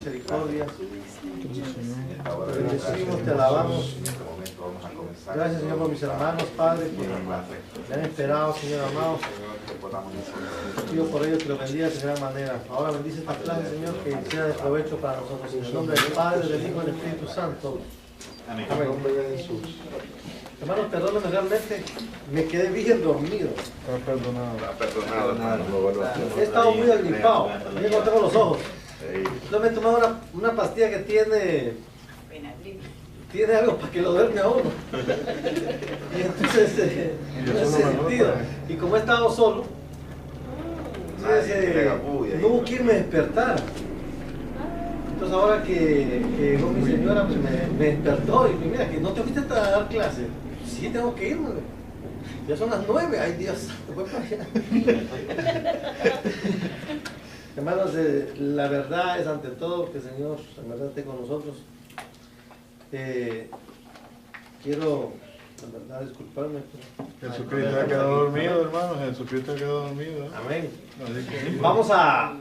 misericordia. Te bendecimos, te alabamos. Gracias, Señor, por mis hermanos, Padre, que han esperado, Señor amado. Pido por ellos que lo bendigas de gran manera. Ahora bendice esta clase, Señor, que sea de provecho para nosotros. En el nombre del Padre, del Hijo y del Espíritu Santo. Amén. En el nombre de Jesús. Hermanos, perdónenme, realmente me quedé bien dormido. Está perdonado. He estado muy agripado. Yo no tengo los ojos. Yo me he tomado una pastilla que tiene algo para que lo duerme a uno. Y entonces, no he sentido. Y como he estado solo, no hubo quien me despertara. Entonces ahora que llegó mi señora, pues me despertó y mira, que no te fuiste a dar clase. Sí, tengo que irme. Ya son las 9, ay Dios, voy para allá. Hermanos, la verdad es ante todo que el Señor en verdad esté con nosotros. Quiero, la verdad, disculparme. Jesucristo ha quedado dormido, hermano. Jesucristo ha quedado dormido. Amén. Vamos a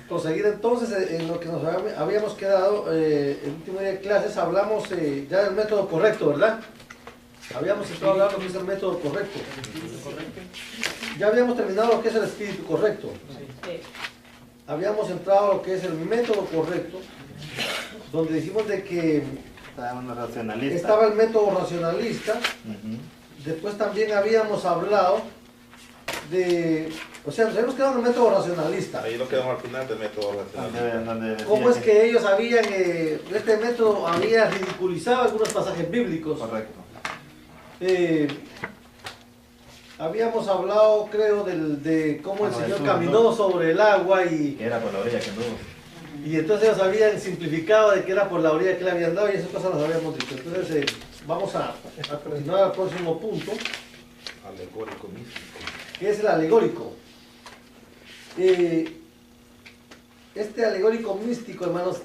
proseguir entonces en lo que nos habíamos quedado. El último día de clases hablamos ya del método correcto, ¿verdad? Habíamos estado hablando de lo que es el método correcto. Ya habíamos terminado lo que es el espíritu correcto. Habíamos entrado a lo que es el método correcto, donde dijimos de que estaba el método racionalista. Después también habíamos hablado de, o sea, nos habíamos quedado en el método racionalista. Ahí nos quedamos al final del método racionalista. ¿Cómo es que ellos habían, este método había ridiculizado algunos pasajes bíblicos? Correcto. Habíamos hablado, creo, de cómo el Señor caminó sobre el agua y que era por la orilla que anduvo. Y entonces ellos habían simplificado de que era por la orilla que le habían dado y esas cosas las habíamos dicho. Entonces vamos a continuar al próximo punto. Alegórico místico. Que es el alegórico. Este alegórico místico, hermanos,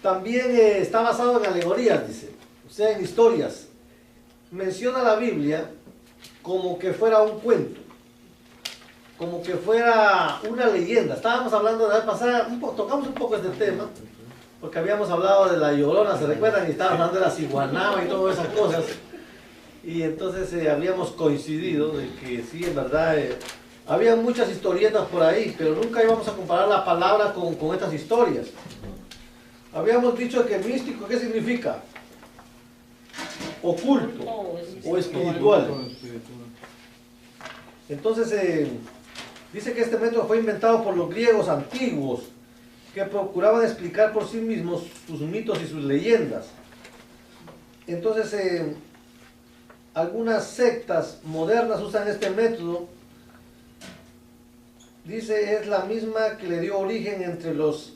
también está basado en alegorías, dice. O sea, en historias. Menciona la Biblia como que fuera un cuento, como que fuera una leyenda. Estábamos hablando de la vez pasada, tocamos un poco este tema, porque habíamos hablado de la Llorona, ¿se recuerdan? Y estábamos hablando de la ciguanaba y todas esas cosas. Y entonces habíamos coincidido de que sí, en verdad, había muchas historietas por ahí, pero nunca íbamos a comparar la palabra con estas historias. Habíamos dicho que místico, ¿qué significa? Oculto o espiritual. Entonces dice que este método fue inventado por los griegos antiguos que procuraban explicar por sí mismos sus mitos y sus leyendas. Entonces algunas sectas modernas usan este método. Dice es la misma que le dio origen entre los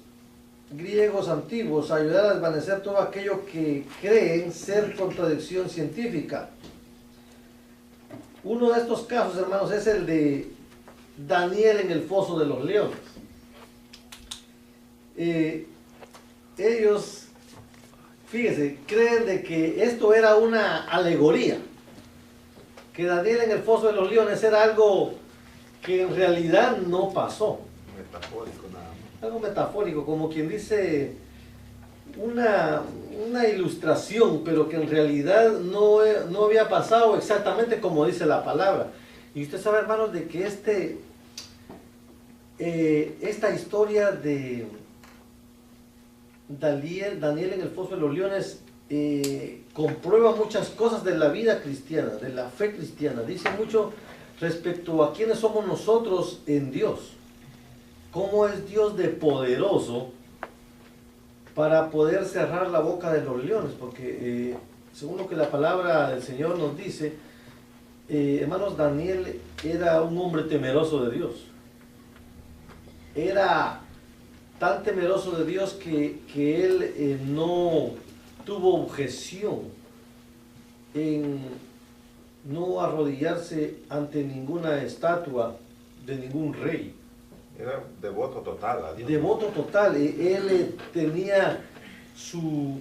griegos antiguos a ayudar a desvanecer todo aquello que creen ser contradicción científica. Uno de estos casos, hermanos, es el de Daniel en el foso de los leones. Ellos, fíjense, creen de que esto era una alegoría, que Daniel en el foso de los leones era algo que en realidad no pasó. Metafórico nada más. Algo metafórico, como quien dice una ilustración, pero que en realidad no había pasado exactamente como dice la palabra. Y usted sabe, hermanos, de que esta historia de Daniel en el foso de los leones comprueba muchas cosas de la vida cristiana, de la fe cristiana. Dice mucho respecto a quiénes somos nosotros en Dios. Cómo es Dios de poderoso para poder cerrar la boca de los leones, porque según lo que la palabra del Señor nos dice, hermanos, Daniel era un hombre temeroso de Dios. Era tan temeroso de Dios que él no tuvo objeción en no arrodillarse ante ninguna estatua de ningún rey. Era devoto total a Dios. Devoto total. Él tenía su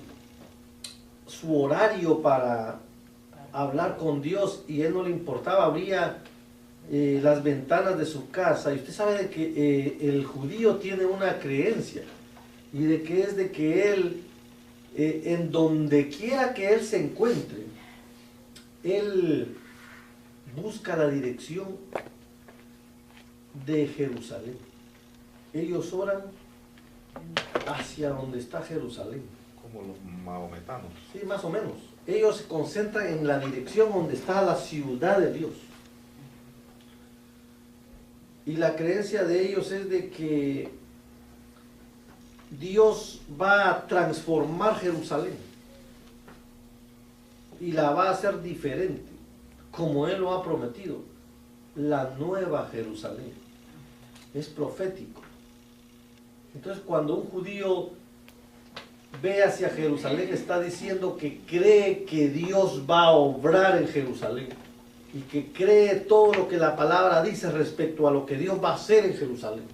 horario para hablar con Dios y él no le importaba, abría las ventanas de su casa. Y usted sabe de que el judío tiene una creencia y de que es de que él, en donde quiera que él se encuentre, él busca la dirección de Jerusalén. Ellos oran hacia donde está Jerusalén. Como los mahometanos. Sí, más o menos. Ellos se concentran en la dirección donde está la ciudad de Dios. Y la creencia de ellos es de que Dios va a transformar Jerusalén y la va a hacer diferente, como Él lo ha prometido. La nueva Jerusalén es profético. Entonces, cuando un judío ve hacia Jerusalén, está diciendo que cree que Dios va a obrar en Jerusalén y que cree todo lo que la palabra dice respecto a lo que Dios va a hacer en Jerusalén.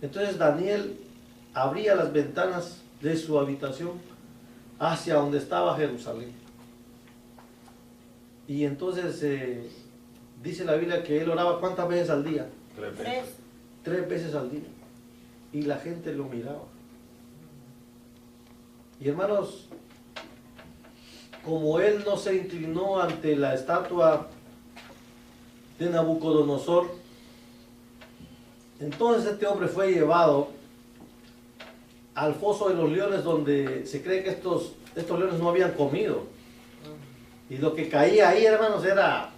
Entonces Daniel abría las ventanas de su habitación hacia donde estaba Jerusalén. Y entonces dice la Biblia que él oraba ¿cuántas veces al día? 3 veces. 3 veces al día. Y la gente lo miraba. Y hermanos, como él no se inclinó ante la estatua de Nabucodonosor, entonces este hombre fue llevado al foso de los leones, donde se cree que estos leones no habían comido. Y lo que caía ahí, hermanos, era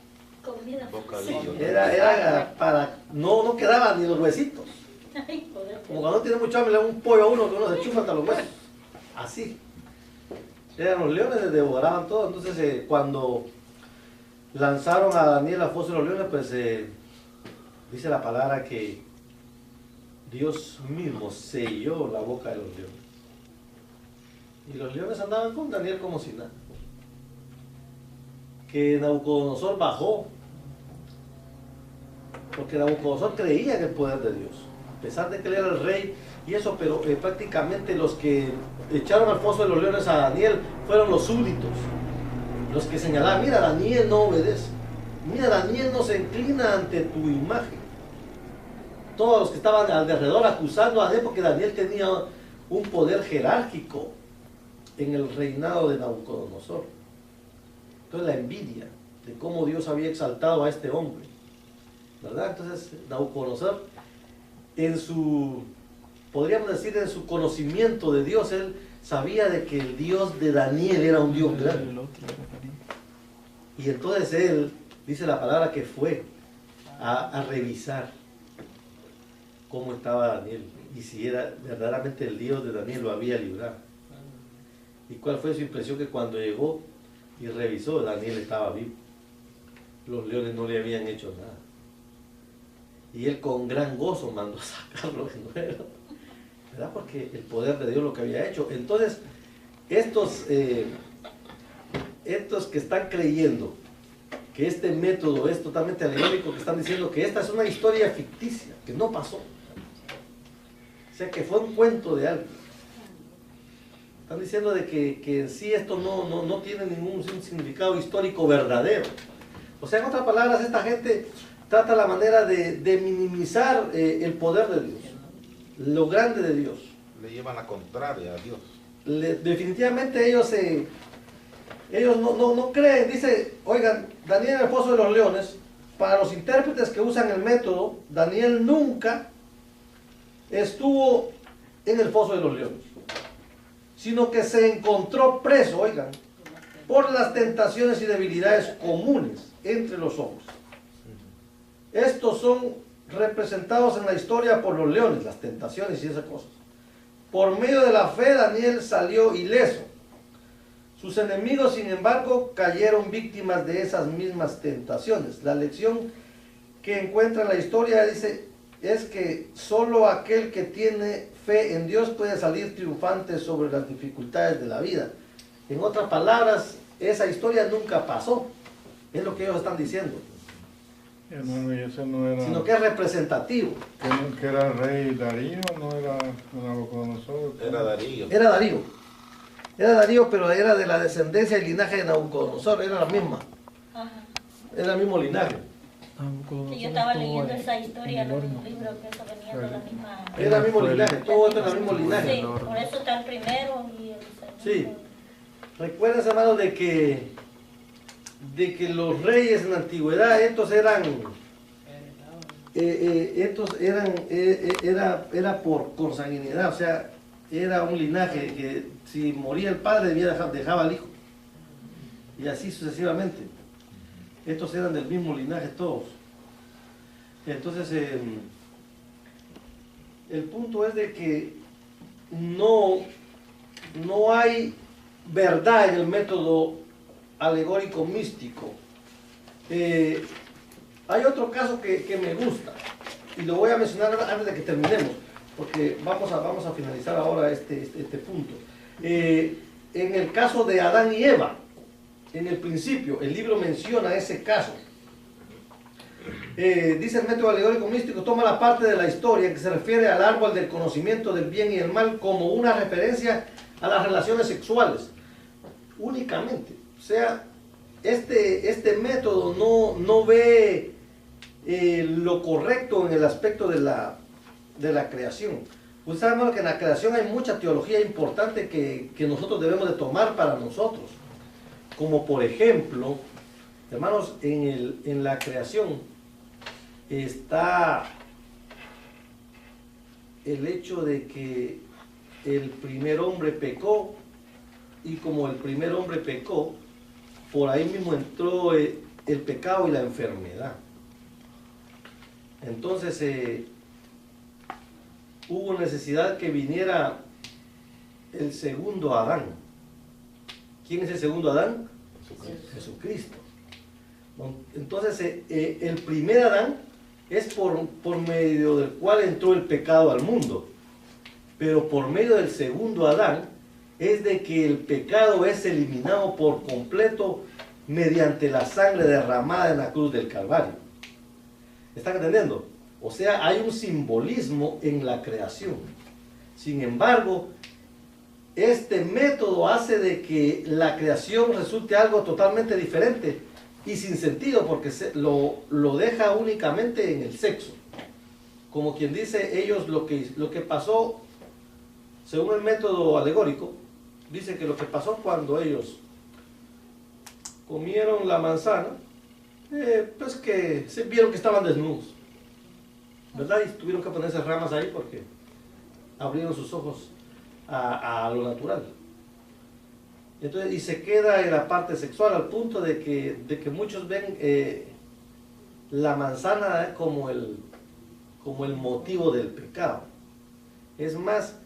Comida. Bocadillo. era para, no quedaban ni los huesitos. Ay, joder. Como cuando no tiene mucho hambre, le da un pollo a uno que uno se chupa hasta los huesos. Así. Eran los leones, les devoraban todo. Entonces, cuando lanzaron a Daniel al foso de los leones, pues dice la palabra que Dios mismo selló la boca de los leones. Y los leones andaban con Daniel como si nada. Que Nabucodonosor bajó, porque Nabucodonosor creía en el poder de Dios, a pesar de que él era el rey y eso, pero prácticamente los que echaron al foso de los leones a Daniel fueron los súbditos, los que señalaban: mira, Daniel no obedece, mira, Daniel no se inclina ante tu imagen. Todos los que estaban alrededor acusando a Daniel, porque Daniel tenía un poder jerárquico en el reinado de Nabucodonosor. Entonces la envidia de cómo Dios había exaltado a este hombre, ¿verdad? Entonces Nabucodonosor, en su, podríamos decir, en su conocimiento de Dios, él sabía de que el Dios de Daniel era un Dios grande. Y entonces él, dice la palabra, que fue a revisar cómo estaba Daniel y si era verdaderamente el Dios de Daniel lo había librado. ¿Y cuál fue su impresión? Que cuando llegó y revisó, Daniel estaba vivo. Los leones no le habían hecho nada. Y él con gran gozo mandó a sacarlo de nuevo, ¿verdad? Porque el poder de Dios lo que había hecho. Entonces, estos que están creyendo que este método es totalmente alegórico, que están diciendo que esta es una historia ficticia, que no pasó. O sea, que fue un cuento de alguien. Están diciendo de que en sí esto no tiene ningún significado histórico verdadero. O sea, en otras palabras, esta gente trata la manera de minimizar el poder de Dios, lo grande de Dios. Le llevan la contraria a Dios. Definitivamente ellos no creen. Dice, oigan, Daniel en el foso de los leones, para los intérpretes que usan el método, Daniel nunca estuvo en el foso de los leones, sino que se encontró preso, oigan, por las tentaciones y debilidades comunes entre los hombres. Estos son representados en la historia por los leones, las tentaciones y esas cosas. Por medio de la fe, Daniel salió ileso. Sus enemigos, sin embargo, cayeron víctimas de esas mismas tentaciones. La lección que encuentra en la historia dice, es que solo aquel que tiene fe en Dios puede salir triunfante sobre las dificultades de la vida. En otras palabras, esa historia nunca pasó. Es lo que ellos están diciendo. Hermano, y ese no era... Sino que es representativo. ¿Que era el rey Darío? ¿No era Nabucodonosor? Era Darío. Era Darío. Era Darío, pero era de la descendencia y linaje de Nabucodonosor. Era la misma. Ajá. Era el mismo linaje. Sí, yo estaba leyendo esa historia en un libro que eso venía de la misma... Era el mismo linaje, todo esto es el mismo linaje. Sí, por eso está el primero y el segundo. Sí. Recuerden, hermanos, de que los reyes en la antigüedad, era por consanguinidad, o sea, era un linaje que si moría el padre dejaba al hijo. Y así sucesivamente. Estos eran del mismo linaje todos. Entonces, el punto es de que no hay verdad en el método alegórico místico. Hay otro caso que me gusta y lo voy a mencionar antes de que terminemos, porque vamos a finalizar ahora este punto. En el caso de Adán y Eva, en el principio, el libro menciona ese caso. Dice el método alegórico místico, toma la parte de la historia que se refiere al árbol del conocimiento del bien y el mal como una referencia a las relaciones sexuales, únicamente. O sea, este método no ve lo correcto en el aspecto de la creación. Pues sabemos que en la creación hay mucha teología importante que nosotros debemos de tomar para nosotros. Como por ejemplo, hermanos, en la creación está el hecho de que el primer hombre pecó, y como el primer hombre pecó, por ahí mismo entró el pecado y la enfermedad. Entonces hubo necesidad que viniera el segundo Adán. ¿Quién es el segundo Adán? Jesucristo. Entonces el primer Adán es por medio del cual entró el pecado al mundo, pero por medio del segundo Adán es de que el pecado es eliminado por completo mediante la sangre derramada en la cruz del Calvario. ¿Están entendiendo? O sea, hay un simbolismo en la creación. Sin embargo, este método hace de que la creación resulte algo totalmente diferente y sin sentido, porque lo deja únicamente en el sexo. Como quien dice, ellos lo que pasó, según el método alegórico, dice que lo que pasó cuando ellos comieron la manzana, pues que se vieron que estaban desnudos, ¿verdad? Y tuvieron que ponerse ramas ahí porque abrieron sus ojos a lo natural. Entonces, y se queda en la parte sexual al punto de que muchos ven la manzana como el motivo del pecado. Es más,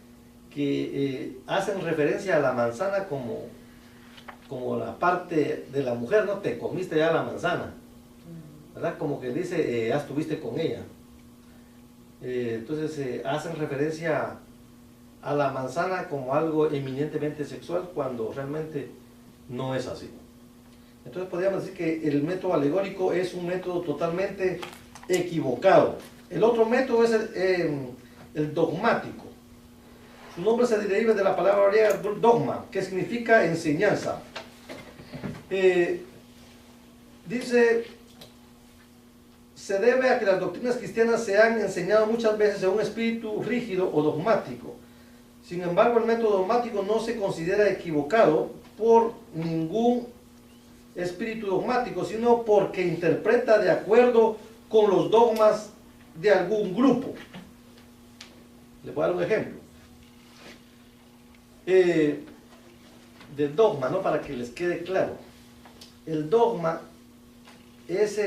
que hacen referencia a la manzana como la parte de la mujer, ¿no? Te comiste ya la manzana, ¿verdad? Como que dice, ya estuviste con ella. Entonces hacen referencia a la manzana como algo eminentemente sexual cuando realmente no es así. Entonces podríamos decir que el método alegórico es un método totalmente equivocado. El otro método es el dogmático. Su nombre se deriva de la palabra griega dogma, que significa enseñanza. Dice, se debe a que las doctrinas cristianas se han enseñado muchas veces en un espíritu rígido o dogmático. Sin embargo, el método dogmático no se considera equivocado por ningún espíritu dogmático, sino porque interpreta de acuerdo con los dogmas de algún grupo. Les voy a dar un ejemplo. Del dogma, ¿no? Para que les quede claro. El dogma es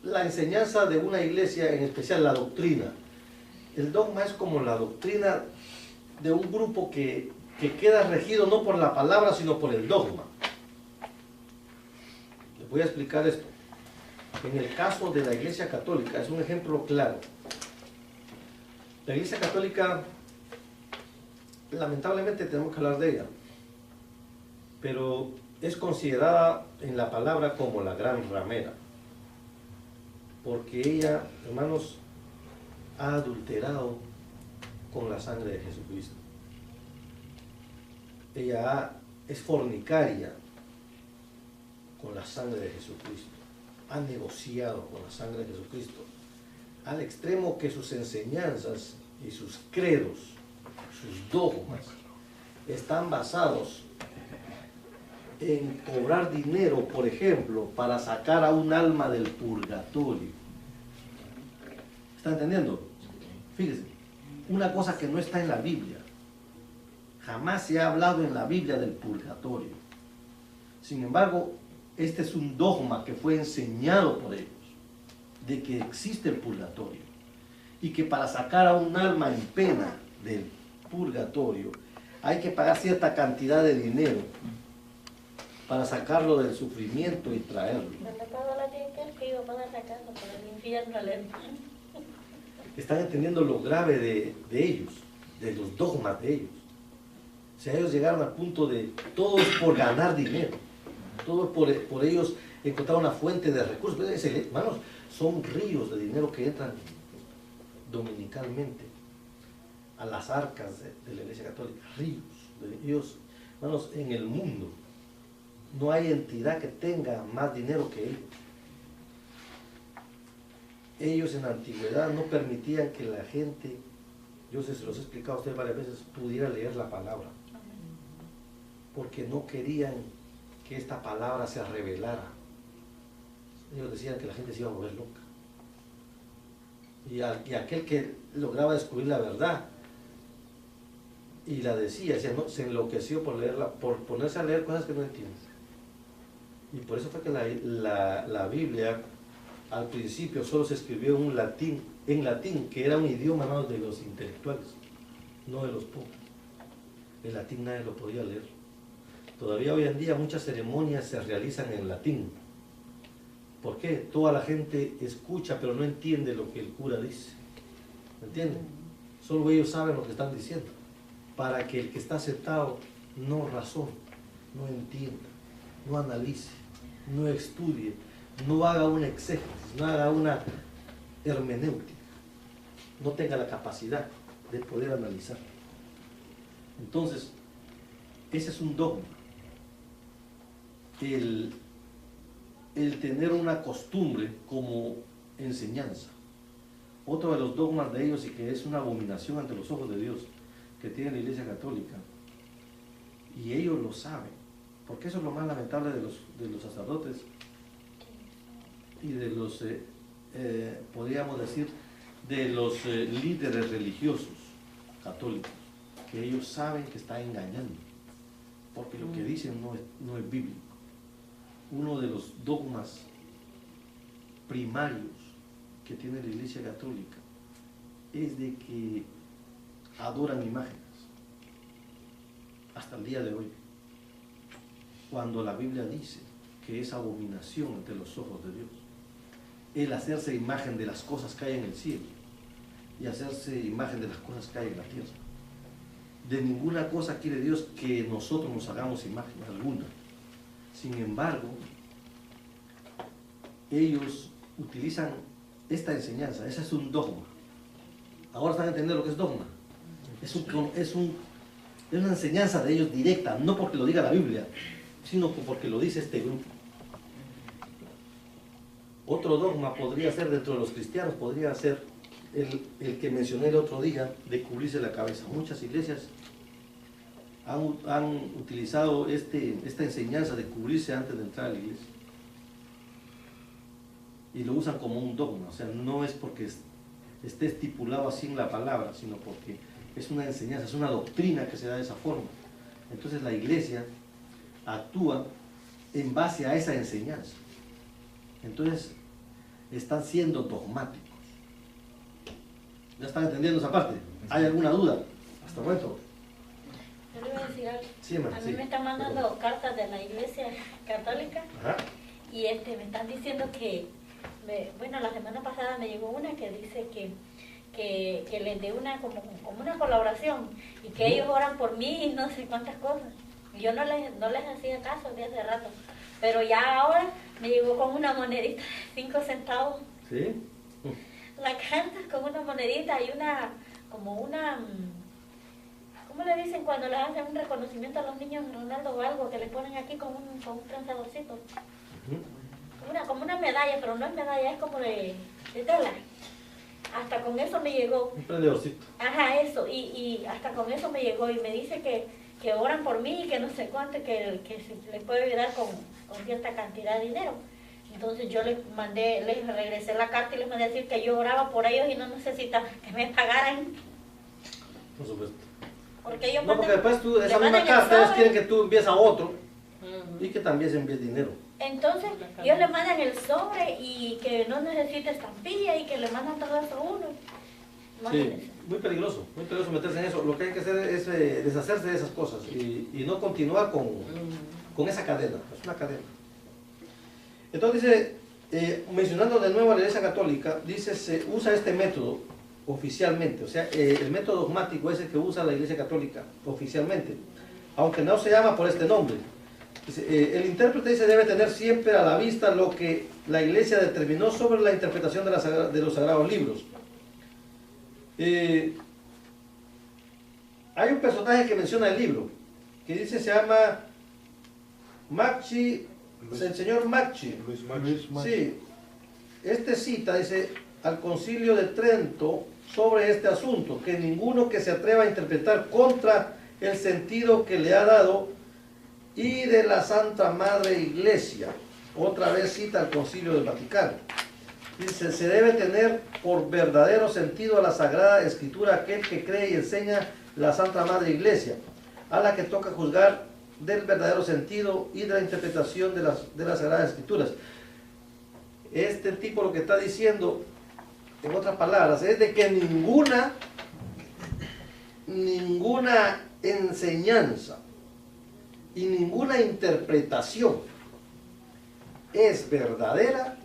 la enseñanza de una iglesia, en especial la doctrina. El dogma es como la doctrina de un grupo que queda regido no por la palabra, sino por el dogma. Les voy a explicar esto. En el caso de la Iglesia Católica, es un ejemplo claro. La Iglesia Católica, lamentablemente tenemos que hablar de ella, pero es considerada en la palabra como la gran ramera, porque ella, hermanos, ha adulterado con la sangre de Jesucristo. Ella es fornicaria con la sangre de Jesucristo. ha negociado con la sangre de Jesucristo, al extremo que sus enseñanzas y sus credos, sus dogmas, están basados en cobrar dinero, por ejemplo, para sacar a un alma del purgatorio. ¿Está entendiendo? Fíjese, una cosa que no está en la Biblia. Jamás se ha hablado en la Biblia del purgatorio. Sin embargo, este es un dogma que fue enseñado por ellos, de que existe el purgatorio. Y que para sacar a un alma en pena del purgatorio, hay que pagar cierta cantidad de dinero para sacarlo del sufrimiento y traerlo. Que iba a poder sacarlo por el infierno al hermano. Están entendiendo lo grave de ellos, de los dogmas de ellos. O sea, ellos llegaron al punto de todo es por ganar dinero, todo es por ellos encontrar una fuente de recursos. Hermanos, son ríos de dinero que entran dominicalmente a las arcas de la Iglesia Católica, ríos de ellos. Hermanos, en el mundo no hay entidad que tenga más dinero que ellos. Ellos en la antigüedad no permitían que la gente, yo se los he explicado a ustedes varias veces, pudiera leer la palabra, porque no querían que esta palabra se revelara. Ellos decían que la gente se iba a volver loca. Y aquel que lograba descubrir la verdad y la decía, se enloqueció por leerla, por ponerse a leer cosas que no entiende. Y por eso fue que la Biblia al principio solo se escribió en latín, que era un idioma, ¿no?, de los intelectuales, no de los pobres. El latín nadie lo podía leer. Todavía hoy en día muchas ceremonias se realizan en latín. ¿Por qué? Toda la gente escucha pero no entiende lo que el cura dice. ¿Me entienden? Solo ellos saben lo que están diciendo. Para que el que está sentado no razone, no entienda, no analice, no estudie, no haga una exégesis, no haga una hermenéutica, no tenga la capacidad de poder analizar. Entonces, ese es un dogma. El tener una costumbre como enseñanza. Otro de los dogmas de ellos, y que es una abominación ante los ojos de Dios, que tiene la Iglesia Católica, y ellos lo saben, porque eso es lo más lamentable de los sacerdotes y de los, podríamos decir, de los líderes religiosos católicos, que ellos saben que están engañando, porque lo que dicen no es bíblico. Uno de los dogmas primarios que tiene la Iglesia Católica es de que adoran imágenes hasta el día de hoy, cuando la Biblia dice que es abominación ante los ojos de Dios el hacerse imagen de las cosas que hay en el cielo y hacerse imagen de las cosas que hay en la tierra. De ninguna cosa quiere Dios que nosotros nos hagamos imagen alguna. Sin embargo, ellos utilizan esta enseñanza. Ese es un dogma. Ahora están entendiendo lo que es dogma. Es una enseñanza de ellos directa, no porque lo diga la Biblia, sino porque lo dice este grupo. Otro dogma podría ser dentro de los cristianos, podría ser el que mencioné el otro día, de cubrirse la cabeza. Muchas iglesias han utilizado esta enseñanza de cubrirse antes de entrar a la iglesia. Y lo usan como un dogma, o sea, no es porque esté estipulado así en la palabra, sino porque es una enseñanza, es una doctrina que se da de esa forma. Entonces la iglesia actúa en base a esa enseñanza. Entonces están siendo dogmáticos. ¿Ya están entendiendo esa parte? ¿Hay alguna duda? Hasta el momento. Yo le voy a decir algo. Sí, hermano, a mí sí. me están mandando cartas de la Iglesia Católica. Ajá. Y me están diciendo que, bueno, la semana pasada me llegó una que dice que les dé una como una colaboración y que ellos oran por mí y no sé cuántas cosas. Y yo no les hacía caso de hace rato, pero ya ahora me llegó con una monedita de 5 centavos. ¿Sí? La carta con una monedita y como una, ¿cómo le dicen cuando le hacen un reconocimiento a los niños, Ronaldo, o algo que le ponen aquí con un transadorcito? como una medalla, pero no es medalla, es como de tela. Hasta con eso me llegó. Un prendedorcito. Ajá, eso, y hasta con eso me llegó y me dice que oran por mí y que no sé cuánto, que se les puede ayudar con cierta cantidad de dinero. Entonces yo les regresé la carta y les mandé a decir que yo oraba por ellos y no necesitaba que me pagaran. Por supuesto. Porque ellos No, porque después tú, esa le misma mandan el carta, ellos sobre. quieren que tú envíes a otro y que también se envíe dinero. Entonces ellos le mandan el sobre y que no necesita estampilla y que le mandan todo eso a uno. Imagínense. Sí, muy peligroso meterse en eso. Lo que hay que hacer es deshacerse de esas cosas y no continuar con esa cadena. Es una cadena. Entonces dice, mencionando de nuevo a la Iglesia Católica, dice, se usa este método oficialmente, o sea, el método dogmático es el que usa la Iglesia Católica oficialmente, aunque no se llama por este nombre. Dice, el intérprete dice, debe tener siempre a la vista lo que la Iglesia determinó sobre la interpretación de los sagrados libros. Hay un personaje que menciona el libro, que dice, se llama Macchi, el señor Macchi. Luis Luis Macchi. Sí, este cita, dice, al Concilio de Trento sobre este asunto, que ninguno que se atreva a interpretar contra el sentido que le ha dado y de la Santa Madre Iglesia. Otra vez cita al Concilio del Vaticano. Dice, se debe tener por verdadero sentido a la Sagrada Escritura aquel que cree y enseña la Santa Madre Iglesia, a la que toca juzgar del verdadero sentido y de la interpretación de las Sagradas Escrituras. Este tipo lo que está diciendo, en otras palabras, es de que ninguna enseñanza y ninguna interpretación es verdadera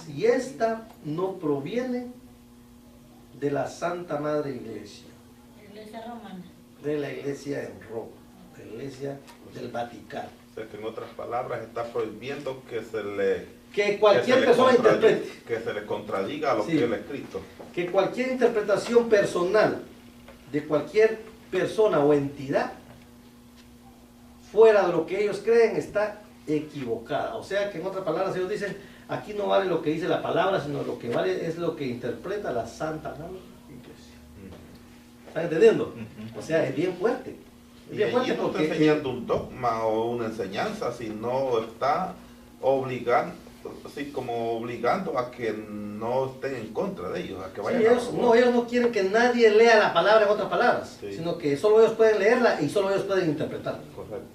si ésta no proviene de la Santa Madre Iglesia, Iglesia romana. de la Iglesia en Roma, la Iglesia del Vaticano. O sea, que en otras palabras está prohibiendo que se le... Que cualquier persona interprete. Que se le contradiga a lo Sí. que él ha escrito. Que cualquier interpretación personal de cualquier persona o entidad fuera de lo que ellos creen está equivocada. O sea que en otras palabras ellos dicen, aquí no vale lo que dice la palabra, sino lo que vale es lo que interpreta la Santa Madre Iglesia. ¿Están entendiendo? O sea, es bien fuerte. Es Y bien allí fuerte no está porque enseñando un dogma o una enseñanza, sino está obligando, así como obligando a que no estén en contra de ellos, a que sí, vayan a ellos no quieren que nadie lea la palabra en otras palabras, Sí. sino que solo ellos pueden leerla y solo ellos pueden interpretarla. Correcto.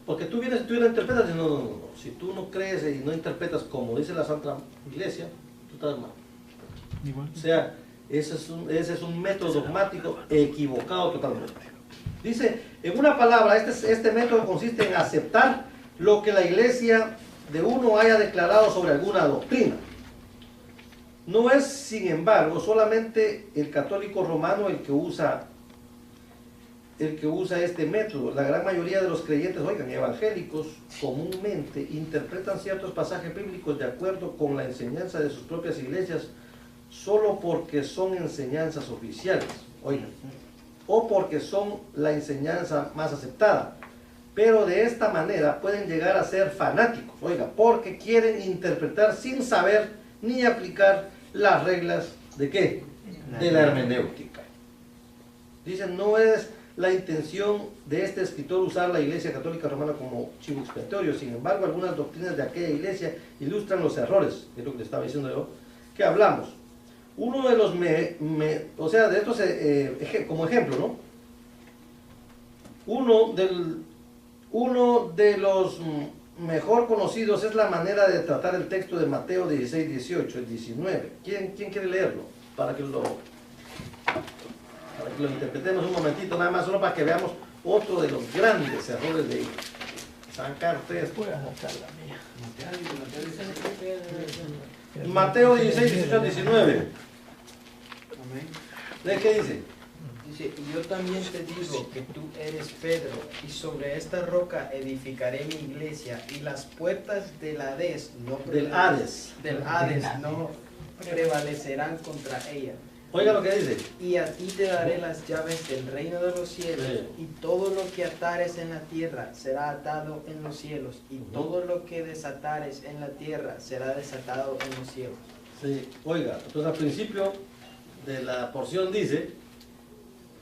Porque tú vienes y tú la interpretas y no. Si tú no crees y no interpretas como dice la Santa Iglesia, tú estás mal. Igual. O sea, ese es un método dogmático equivocado totalmente. Dice, en una palabra, este método consiste en aceptar lo que la Iglesia de uno haya declarado sobre alguna doctrina. No es, sin embargo, solamente el católico romano el que usa este método. La gran mayoría de los creyentes, oigan, evangélicos, comúnmente interpretan ciertos pasajes bíblicos de acuerdo con la enseñanza de sus propias iglesias, solo porque son enseñanzas oficiales, oigan, o porque son la enseñanza más aceptada. Pero de esta manera pueden llegar a ser fanáticos, oiga, porque quieren interpretar sin saber ni aplicar las reglas ¿de qué? De la hermenéutica. Dicen, no es la intención de este escritor usar la Iglesia Católica Romana como chivo expiatorio. Sin embargo, algunas doctrinas de aquella iglesia ilustran los errores, que es lo que le estaba diciendo yo, que hablamos. Uno de los, o sea, de estos, como ejemplo, ¿no? Uno de los mejor conocidos es la manera de tratar el texto de Mateo 16, 18, el 19. ¿Quién quiere leerlo? Para que lo interpretemos un momentito, nada más, solo para que veamos otro de los grandes errores de ellos. Sacar ustedes. Voy a sacar la mía. Mateo 16, 18 al 19. Amén. ¿De qué dice? Dice, y yo también te digo que tú eres Pedro, y sobre esta roca edificaré mi iglesia, y las puertas del Hades no Del Hades. del Hades no prevalecerán contra ella. Oiga lo que dice. Y a ti te daré las llaves del reino de los cielos, y todo lo que atares en la tierra será atado en los cielos, y todo lo que desatares en la tierra será desatado en los cielos. Sí, oiga, entonces al principio de la porción dice,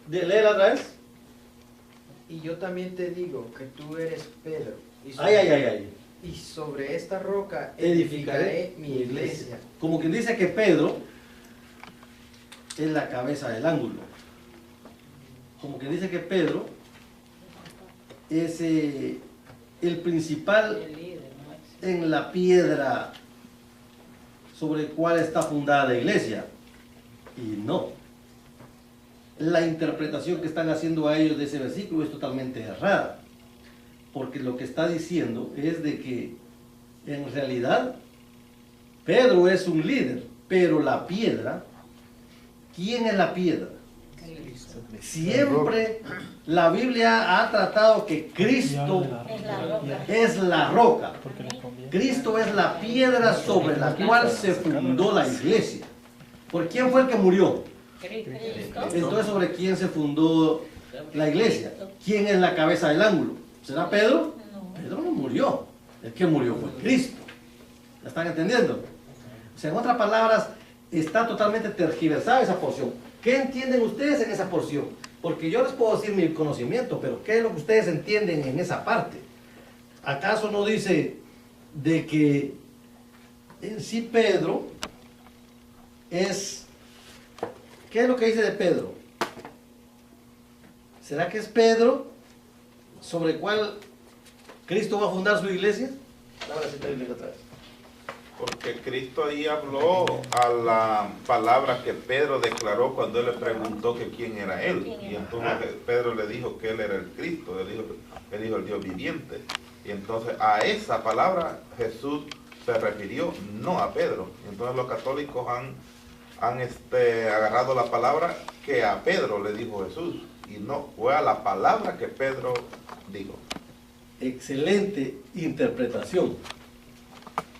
léela otra vez. Y yo también te digo que tú eres Pedro, y Ay. y sobre esta roca Edificaré edificaré mi iglesia. Como quien dice que Pedro es la cabeza del ángulo. Como que dice que Pedro es el principal El líder, ¿no? en la piedra sobre el cual está fundada la iglesia. Y no. La interpretación que están haciendo a ellos de ese versículo es totalmente errada. Porque lo que está diciendo es de que en realidad Pedro es un líder, pero la piedra, ¿quién es la piedra? Siempre la Biblia ha tratado que Cristo Es la roca. es la roca. Porque le conviene. Cristo es la piedra sobre la cual se fundó la iglesia. ¿Por quién fue el que murió? Cristo. Entonces, ¿sobre quién se fundó la iglesia? ¿Quién es la cabeza del ángulo? ¿Será Pedro? No. Pedro no murió. El que murió fue Cristo. ¿La están entendiendo? O sea, en otras palabras, está totalmente tergiversada esa porción. ¿Qué entienden ustedes en esa porción? Porque yo les puedo decir mi conocimiento, pero ¿qué es lo que ustedes entienden en esa parte? ¿Acaso no dice de que en sí Pedro es... ¿Qué es lo que dice de Pedro? ¿Será que es Pedro sobre el cual Cristo va a fundar su iglesia? Ahora sí te digo otra vez. Porque Cristo ahí habló a la palabra que Pedro declaró cuando él le preguntó que quién era él. Y entonces Pedro le dijo que él era el Cristo, él dijo el Dios viviente. Y entonces a esa palabra Jesús se refirió, no a Pedro. Y entonces los católicos han agarrado la palabra que a Pedro le dijo Jesús. Y no, fue a la palabra que Pedro dijo. Excelente interpretación.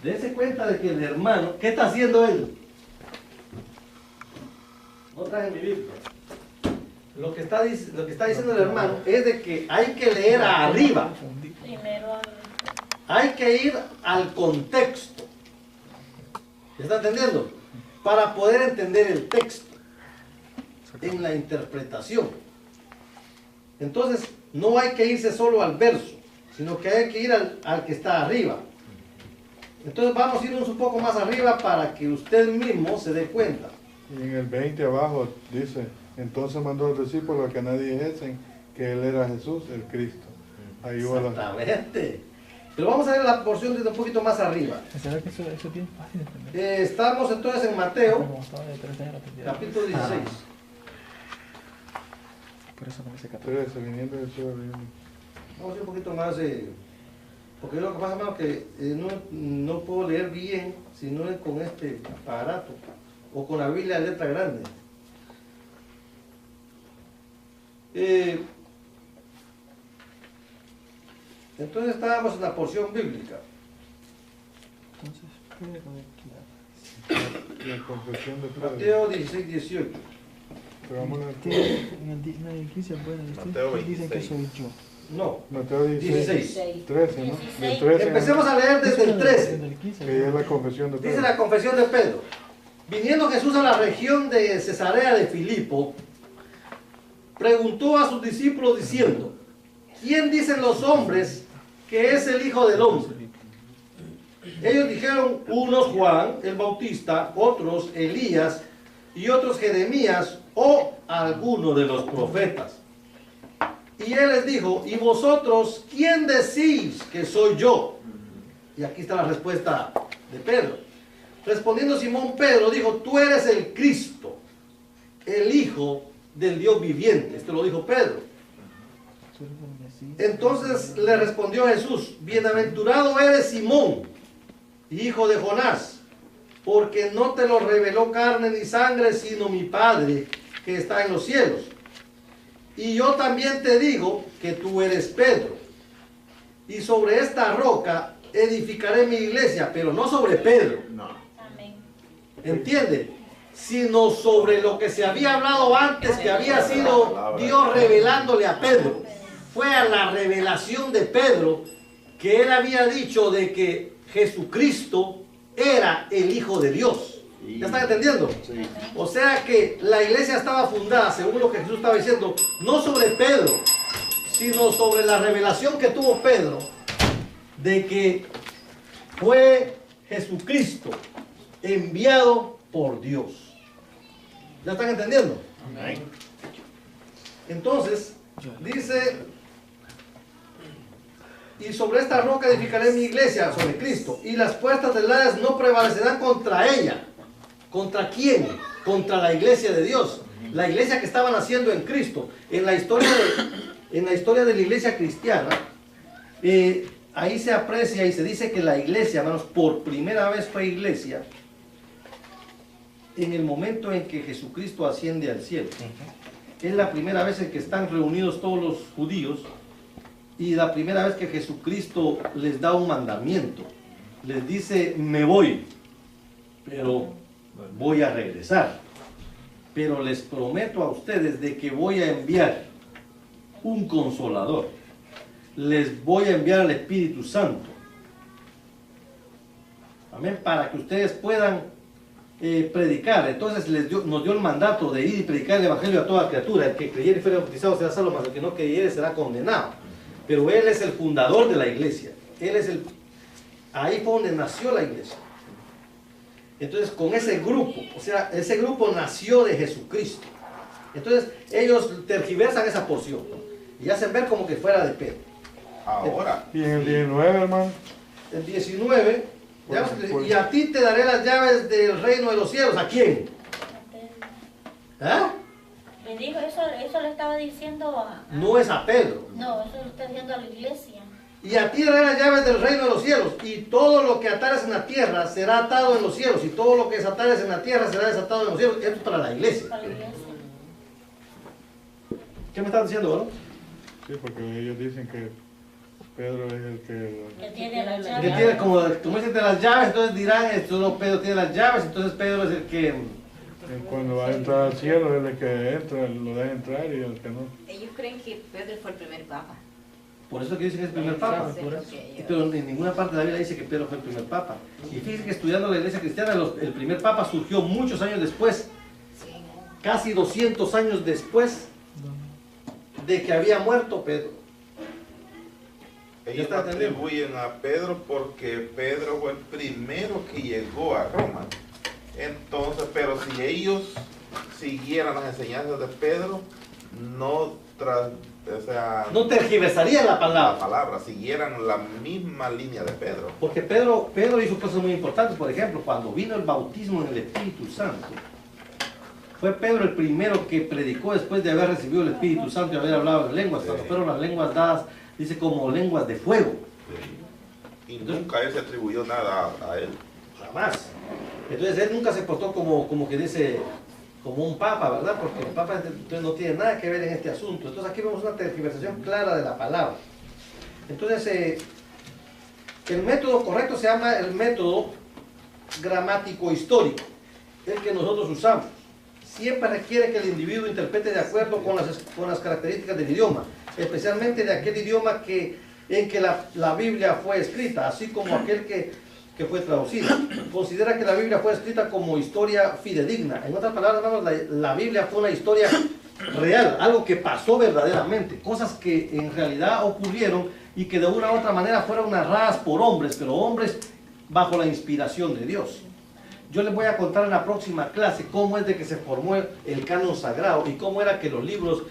Dese cuenta de que el hermano, ¿qué está haciendo él? No traje mi Biblia. Lo que está diciendo el hermano es de que hay que leer arriba. Primero Hay que ir al contexto. ¿Me está entendiendo? Para poder entender el texto en la interpretación. Entonces, no hay que irse solo al verso, sino que hay que ir al que está arriba. Entonces vamos a irnos un poco más arriba para que usted mismo se dé cuenta. Y en el 20 abajo dice, entonces mandó a los discípulos a que nadie dijesen que él era Jesús, el Cristo. Ahí va la... Exactamente. Pero vamos a ver la porción desde un poquito más arriba. ¿Será que eso es bien fácil de entender? Estamos entonces en Mateo, Como estaba de 3 años, capítulo 16. Por eso no me sé 14. 13, viniendo de Jesús. Vamos a ir un poquito más, porque lo que pasa, hermano, que no puedo leer bien si no es con este aparato o con la Biblia de letra grande. Entonces estábamos en la porción bíblica. Entonces, puede poner La confesión de Pedro. Mateo 16, 18. Pero vamos a aquí. En el 15, bueno, Mateo ustedes dicen que 26. soy yo. No, Mateo 16, 16. 13, ¿no? 16. Del 13 Empecemos a leer desde el 13. Desde el 15. que ya es la confesión de Dice Pedro. la confesión de Pedro. Viniendo Jesús a la región de Cesarea de Filipo, preguntó a sus discípulos diciendo, ¿quién dicen los hombres que es el Hijo del Hombre? Ellos dijeron, unos Juan el Bautista, otros Elías y otros Jeremías o alguno de los profetas. Y él les dijo, ¿y vosotros quién decís que soy yo? Y aquí está la respuesta de Pedro. Respondiendo Simón Pedro, dijo, tú eres el Cristo, el Hijo del Dios viviente. Esto lo dijo Pedro. Entonces le respondió Jesús, bienaventurado eres Simón, hijo de Jonás, porque no te lo reveló carne ni sangre, sino mi Padre que está en los cielos. Y yo también te digo que tú eres Pedro, y sobre esta roca edificaré mi iglesia, pero no sobre Pedro. Amén. ¿Entiende? sino sobre lo que se había hablado antes, que había sido Dios revelándole a Pedro. Fue a la revelación de Pedro que él había dicho de que Jesucristo era el Hijo de Dios. ¿Ya están entendiendo? O sea que la iglesia estaba fundada, según lo que Jesús estaba diciendo, no sobre Pedro, sino sobre la revelación que tuvo Pedro de que fue Jesucristo enviado por Dios. ¿Ya están entendiendo? Entonces, dice, y sobre esta roca edificaré mi iglesia, sobre Cristo, y las puertas del Hades no prevalecerán contra ella. ¿Contra quién? Contra la iglesia de Dios. La iglesia que estaba naciendo en Cristo. En la historia de la iglesia cristiana, ahí se aprecia y se dice que la iglesia, hermanos, por primera vez fue iglesia en el momento en que Jesucristo asciende al cielo. Es la primera vez en que están reunidos todos los judíos y la primera vez que Jesucristo les da un mandamiento. Les dice, me voy, pero voy a regresar. Pero les prometo a ustedes de que voy a enviar un consolador. Les voy a enviar al Espíritu Santo. Amén, para que ustedes puedan predicar. Entonces nos dio el mandato de ir y predicar el Evangelio a toda criatura. El que creyere y fuera bautizado será salvo, mas el que no creyere será condenado. Pero Él es el fundador de la iglesia. Ahí fue donde nació la iglesia. Entonces con ese grupo, o sea, ese grupo nació de Jesucristo. Entonces ellos tergiversan esa porción, ¿no? Y hacen ver como que fuera de Pedro. Ahora. Y en el 19, hermano. El 19, y a ti te daré las llaves del reino de los cielos. ¿A quién? ¿Ah? Le dijo, eso le estaba diciendo a... No es a Pedro. No, eso le está diciendo a la iglesia. Y a ti daré las llaves del reino de los cielos, y todo lo que atares en la tierra será atado en los cielos, y todo lo que desatares en la tierra será desatado en los cielos. Esto es para la iglesia. Para la iglesia. ¿Qué me están diciendo, bro? Sí, porque ellos dicen que Pedro es el Que tiene la Que llave. tiene, como dicen de las llaves, entonces dirán, solo Pedro tiene las llaves, entonces Pedro es el que... cuando va a entrar al cielo, él es el que entra, lo deja entrar y el que no. Ellos creen que Pedro fue el primer papa. Por eso que dicen que es el primer papa. Eso es lo que ellos- Pero en ninguna parte de la Biblia dice que Pedro fue el primer papa. Y fíjense que estudiando la iglesia cristiana, el primer papa surgió muchos años después, Sí. casi 200 años después de que había muerto Pedro. Ellos está entendiendo. atribuyen a Pedro porque Pedro fue el primero que llegó a Roma. Entonces, pero si ellos siguieran las enseñanzas de Pedro, no No tergiversarían la la palabra. palabra, siguieran la misma línea de Pedro. Porque Pedro hizo cosas muy importantes. Por ejemplo, cuando vino el bautismo en el Espíritu Santo, fue Pedro el primero que predicó después de haber recibido el Espíritu Santo y haber hablado en lenguas. Cuando fueron las lenguas dadas, dice como lenguas de fuego. Y nunca él se atribuyó nada a él. Jamás. Entonces él nunca se portó como que dice, como un papa, ¿verdad? Porque el papa entonces no tiene nada que ver en este asunto. Entonces aquí vemos una tergiversación clara de la palabra. Entonces el método correcto se llama el método gramático histórico, el que nosotros usamos. Siempre requiere que el individuo interprete de acuerdo con las características del idioma, especialmente de aquel idioma en que la Biblia fue escrita, así como aquel que fue traducida. Considera que la Biblia fue escrita como historia fidedigna. En otras palabras, hermanos, la Biblia fue una historia real, algo que pasó verdaderamente, cosas que en realidad ocurrieron y que de una u otra manera fueron narradas por hombres, pero hombres bajo la inspiración de Dios. Yo les voy a contar en la próxima clase cómo es de que se formó el canon sagrado y cómo era que los libros,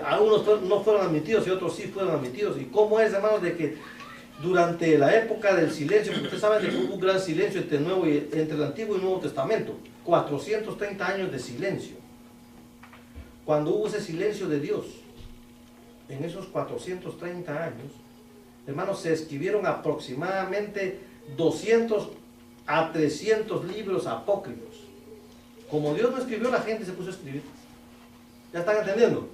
algunos no fueron admitidos y otros sí fueron admitidos, y cómo es, hermanos, de que durante la época del silencio, porque ustedes saben de que hubo un gran silencio entre el Antiguo y el Nuevo Testamento, 430 años de silencio. Cuando hubo ese silencio de Dios, en esos 430 años, hermanos, se escribieron aproximadamente 200 a 300 libros apócrifos. Como Dios no escribió, la gente se puso a escribir. ¿Ya están entendiendo?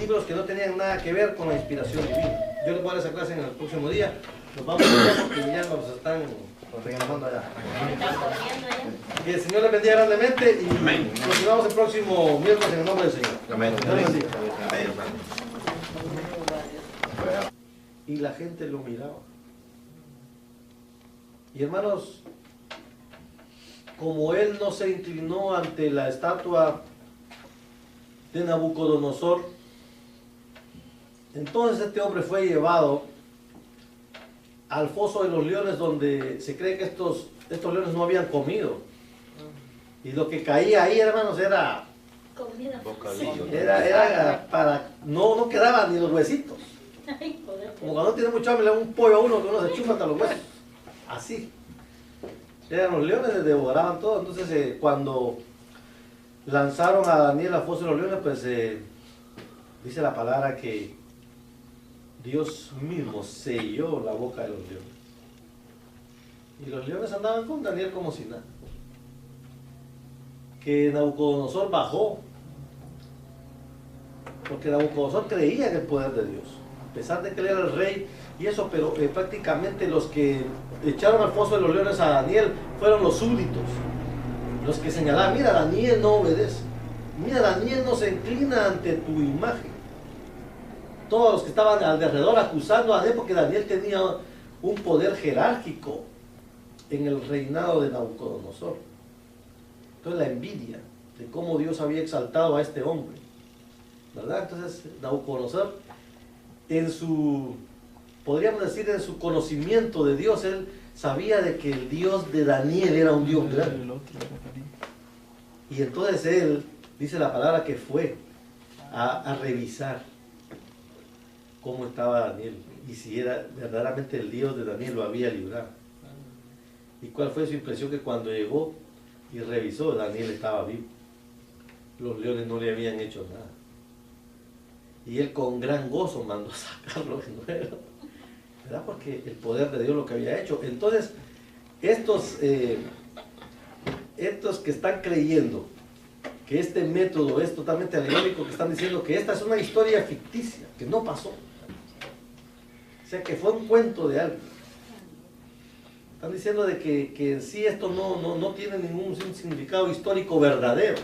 Libros que no tenían nada que ver con la inspiración divina. Yo les voy a dar esa clase en el próximo día. Nos vamos a ver porque ya nos están Lo siguen amando allá. Están corriendo allá. Que el Señor les bendiga grandemente y Amén. continuamos el próximo miércoles en el nombre del Señor. Amén. Dios les bendiga. Amén. Y la gente lo miraba. Y hermanos, como él no se inclinó ante la estatua de Nabucodonosor, entonces este hombre fue llevado al foso de los leones, donde se cree que estos leones no habían comido. Y lo que caía ahí, hermanos, era Comida. Bocadillo. para, no quedaban ni los huesitos. Ay, joder. Como cuando tiene mucha hambre, le da un pollo a uno que uno se chupa hasta los huesos. Así. Eran los leones, les devoraban todo. Entonces, cuando lanzaron a Daniel a foso de los leones, pues dice la palabra que Dios mismo selló la boca de los leones. Y los leones andaban con Daniel como si nada. Que Nabucodonosor bajó, porque Nabucodonosor creía en el poder de Dios, a pesar de que él era el rey y eso, pero prácticamente los que echaron al foso de los leones a Daniel fueron los súbditos, los que señalaban: mira, Daniel no obedece, mira, Daniel no se inclina ante tu imagen. Todos los que estaban alrededor acusando a Daniel, porque Daniel tenía un poder jerárquico en el reinado de Nabucodonosor. Entonces la envidia de cómo Dios había exaltado a este hombre, ¿verdad? Entonces Nabucodonosor, podríamos decir, en su conocimiento de Dios, él sabía de que el Dios de Daniel era un Dios grande. Y entonces él, dice la palabra, que fue a revisar cómo estaba Daniel y si era verdaderamente el Dios de Daniel lo había librado. ¿Y cuál fue su impresión? Que cuando llegó y revisó, Daniel estaba vivo. Los leones no le habían hecho nada. Y él con gran gozo mandó sacarlo de nuevo, ¿verdad? Porque el poder de Dios lo que había hecho. Entonces, estos que están creyendo que este método es totalmente alegórico, que están diciendo que esta es una historia ficticia, que no pasó. O sea, que fue un cuento de alguien. Están diciendo de que en sí esto no tiene ningún significado histórico verdadero.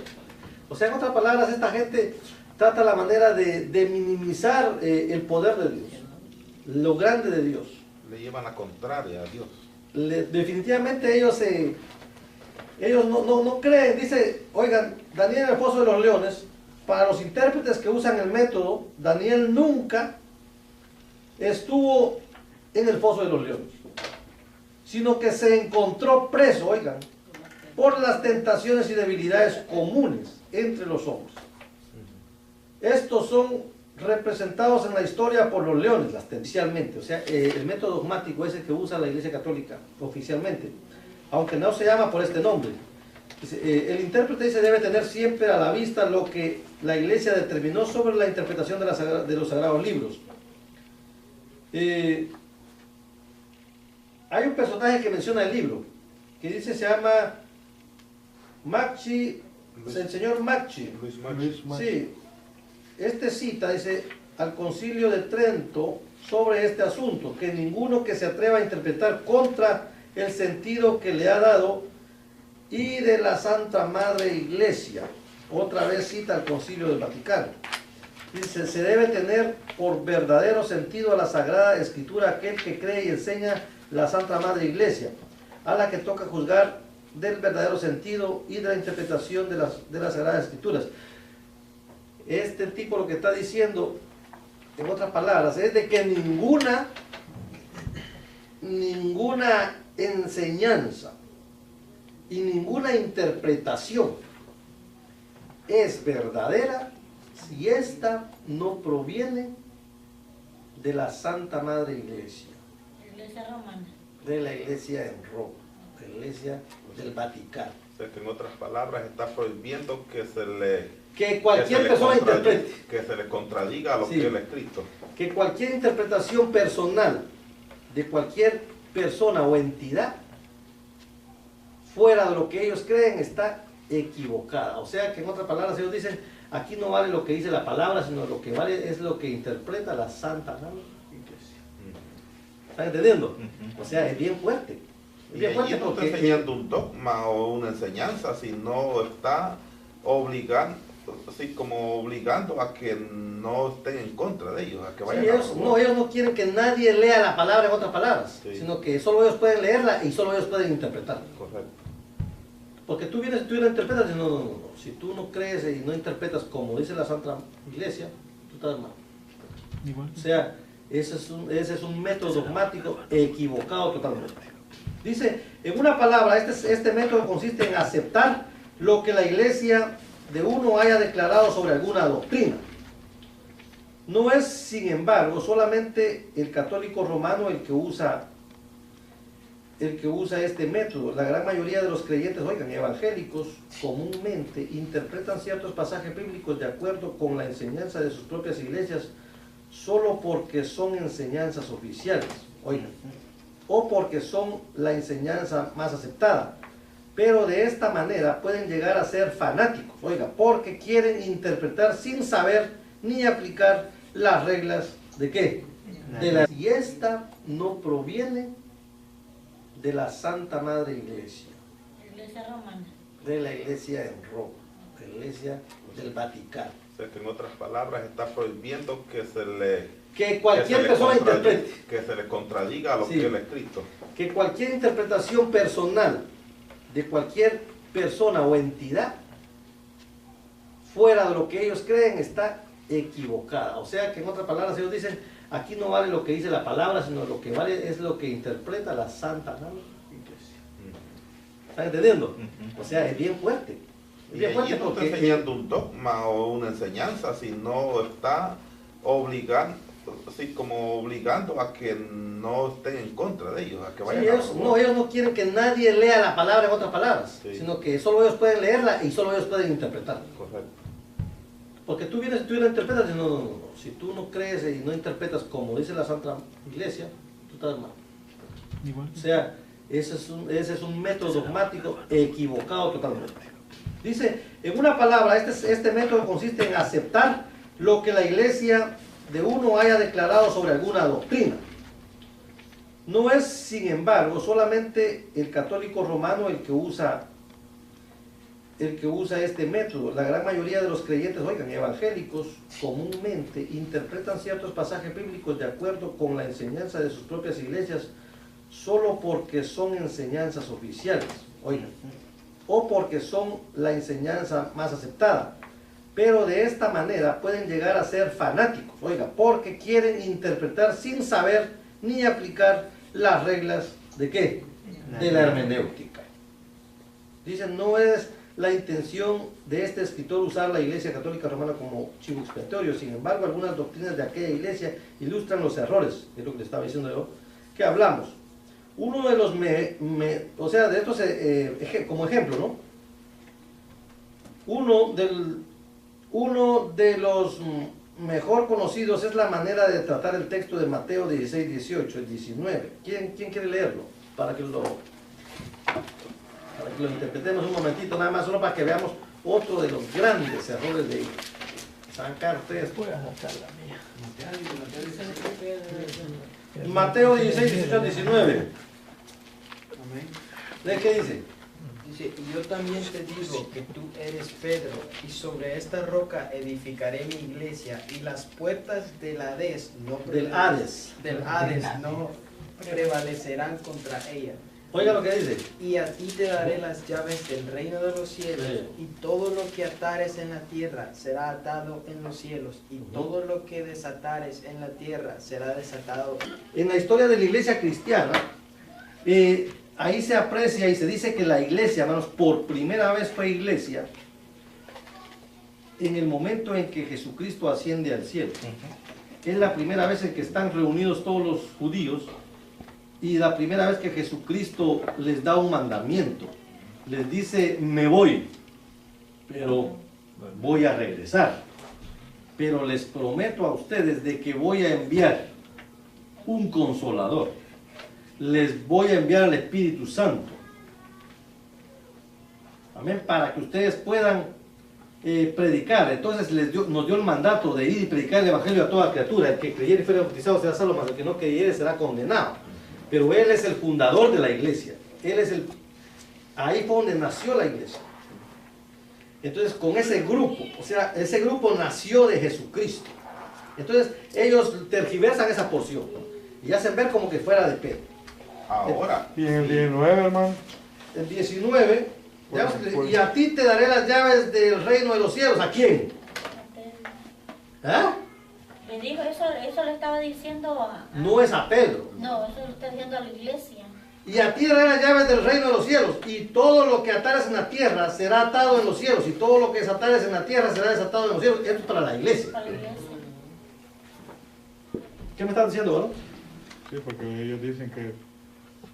O sea, en otras palabras, esta gente trata la manera de minimizar el poder de Dios, lo grande de Dios. Le llevan la contraria a Dios. Definitivamente ellos no creen. Dice, oigan, Daniel en el foso de los leones, para los intérpretes que usan el método, Daniel nunca estuvo en el foso de los leones, sino que se encontró preso, oigan, por las tentaciones y debilidades comunes entre los hombres. Estos son representados en la historia por los leones, oficialmente. O sea, el método dogmático es el que usa la Iglesia Católica oficialmente, aunque no se llama por este nombre. El intérprete dice debe tener siempre a la vista lo que la Iglesia determinó sobre la interpretación de los sagrados libros. Hay un personaje que menciona el libro, que dice, se llama Macchi, el señor Macchi. Luis Machi. Sí, este cita, dice, al Concilio de Trento sobre este asunto, que ninguno que se atreva a interpretar contra el sentido que le ha dado y de la Santa Madre Iglesia. Otra vez cita al Concilio del Vaticano. Dice, se debe tener por verdadero sentido a la Sagrada Escritura aquel que cree y enseña la Santa Madre Iglesia, a la que toca juzgar del verdadero sentido y de la interpretación de las Sagradas Escrituras. Este tipo lo que está diciendo, en otras palabras, es de que ninguna enseñanza y ninguna interpretación es verdadera si esta no proviene de la Santa Madre Iglesia, Iglesia romana. de la Iglesia en Roma, de la Iglesia del Vaticano. O sea, que en otras palabras está prohibiendo que Cualquier persona interprete. Que se le contradiga a lo Sí. que él ha escrito. Que cualquier interpretación personal de cualquier persona o entidad fuera de lo que ellos creen está equivocada. O sea que en otras palabras ellos dicen, aquí no vale lo que dice la palabra, sino lo que vale es lo que interpreta la Santa Madre Iglesia. ¿Están entendiendo? O sea, es bien fuerte. Es Y bien allí fuerte no está porque enseñando un dogma o una enseñanza, sino está obligando, así como obligando a que no estén en contra de ellos, a que sí, vayan a ellos, favor. no, ellos no quieren que nadie lea la palabra en otras palabras, Sí. sino que solo ellos pueden leerla y solo ellos pueden interpretarla. Correcto. Porque tú vienes, tú la interpretas y no. Si tú no crees y no interpretas como dice la Santa Iglesia, tú estás mal. Igual. O sea, ese es un método dogmático equivocado totalmente. Dice, en una palabra, este método consiste en aceptar lo que la Iglesia de uno haya declarado sobre alguna doctrina. No es, sin embargo, solamente el católico romano el que usa este método. La gran mayoría de los creyentes, oigan, evangélicos, comúnmente interpretan ciertos pasajes bíblicos de acuerdo con la enseñanza de sus propias iglesias, solo porque son enseñanzas oficiales, oigan, o porque son la enseñanza más aceptada. Pero de esta manera pueden llegar a ser fanáticos, oiga, porque quieren interpretar sin saber ni aplicar las reglas de ¿qué? Y esta no proviene de la Santa Madre Iglesia, Iglesia romana. de la Iglesia en Roma, de la Iglesia del Vaticano. O sea, que en otras palabras está prohibiendo que se le... Que cualquier que se le persona contradiga- interprete, Que se le contradiga a lo Sí. que él ha escrito. que cualquier interpretación personal de cualquier persona o entidad fuera de lo que ellos creen está equivocada. O sea que en otras palabras ellos dicen, aquí no vale lo que dice la palabra, sino lo que vale es lo que interpreta la Santa Madre Iglesia. ¿Están entendiendo? O sea, es bien fuerte. Es Y bien allí fuerte no está porque enseñando un dogma o una enseñanza, sino está obligando, así como obligando a que no estén en contra de ellos, a que sí, vayan a ellos, favor. no, ellos no quieren que nadie lea la palabra en otras palabras, Sí. sino que solo ellos pueden leerla y solo ellos pueden interpretarla. Correcto. Porque tú vienes, tú la interpretas y no. Si tú no crees y no interpretas como dice la Santa Iglesia, tú estás mal. Igual. O sea, ese es un método dogmático equivocado totalmente. Dice, en una palabra, este método consiste en aceptar lo que la Iglesia de uno haya declarado sobre alguna doctrina. No es, sin embargo, solamente el católico romano el que usa este método. La gran mayoría de los creyentes, oigan, evangélicos, comúnmente interpretan ciertos pasajes bíblicos de acuerdo con la enseñanza de sus propias iglesias, solo porque son enseñanzas oficiales, oigan, o porque son la enseñanza más aceptada. Pero de esta manera pueden llegar a ser fanáticos, oiga, porque quieren interpretar sin saber ni aplicar las reglas de ¿qué? De la hermenéutica. Dicen, no es la intención de este escritor usar la Iglesia Católica Romana como chivo expiatorio. Sin embargo, algunas doctrinas de aquella iglesia ilustran los errores, es lo que le estaba diciendo yo, que hablamos. Uno de los, o sea, de estos, como ejemplo, ¿no? Uno de los mejor conocidos es la manera de tratar el texto de Mateo 16, 18, el 19. ¿Quién quiere leerlo? Para que lo interpretemos un momentito, nada más, solo para que veamos otro de los grandes errores de sacar ustedes. Voy a sacar la mía. Mateo 16, 18, 19. Amén. ¿De qué dice? Dice, y yo también te digo que tú eres Pedro, y sobre esta roca edificaré mi iglesia, y las puertas del Hades Del Hades. no prevalecerán contra ella. Oiga lo que dice. Y a ti te daré las llaves del reino de los cielos, Sí. y todo lo que atares en la tierra será atado en los cielos, y todo lo que desatares en la tierra será desatado. En la historia de la iglesia cristiana, ahí se aprecia y se dice que la iglesia, hermanos, por primera vez fue iglesia en el momento en que Jesucristo asciende al cielo. Es la primera vez en que están reunidos todos los judíos y la primera vez que Jesucristo les da un mandamiento. Les dice, me voy, pero voy a regresar. Pero les prometo a ustedes de que voy a enviar un consolador. Les voy a enviar al Espíritu Santo. Amén, para que ustedes puedan predicar. Entonces nos dio el mandato de ir y predicar el Evangelio a toda criatura. El que creyere y fuera bautizado será salvo, mas el que no creyere será condenado. Pero Él es el fundador de la iglesia. Él es ahí fue donde nació la iglesia. Entonces, con ese grupo, o sea, ese grupo nació de Jesucristo. Entonces, ellos tergiversan esa porción y hacen ver como que fuera de Pedro. Ahora, Y en el 19, hermano, El 19, Pues- y a ti te daré las llaves del reino de los cielos. ¿A quién? ¿Ah? Le dijo, eso le estaba diciendo No es a Pedro. No, eso le está diciendo a la iglesia. Y a ti daré las llaves del reino de los cielos, y todo lo que atares en la tierra será atado en los cielos, y todo lo que desatares en la tierra será desatado en los cielos. Esto es para la iglesia. Para la iglesia. ¿Qué me están diciendo, no? sí, porque ellos dicen que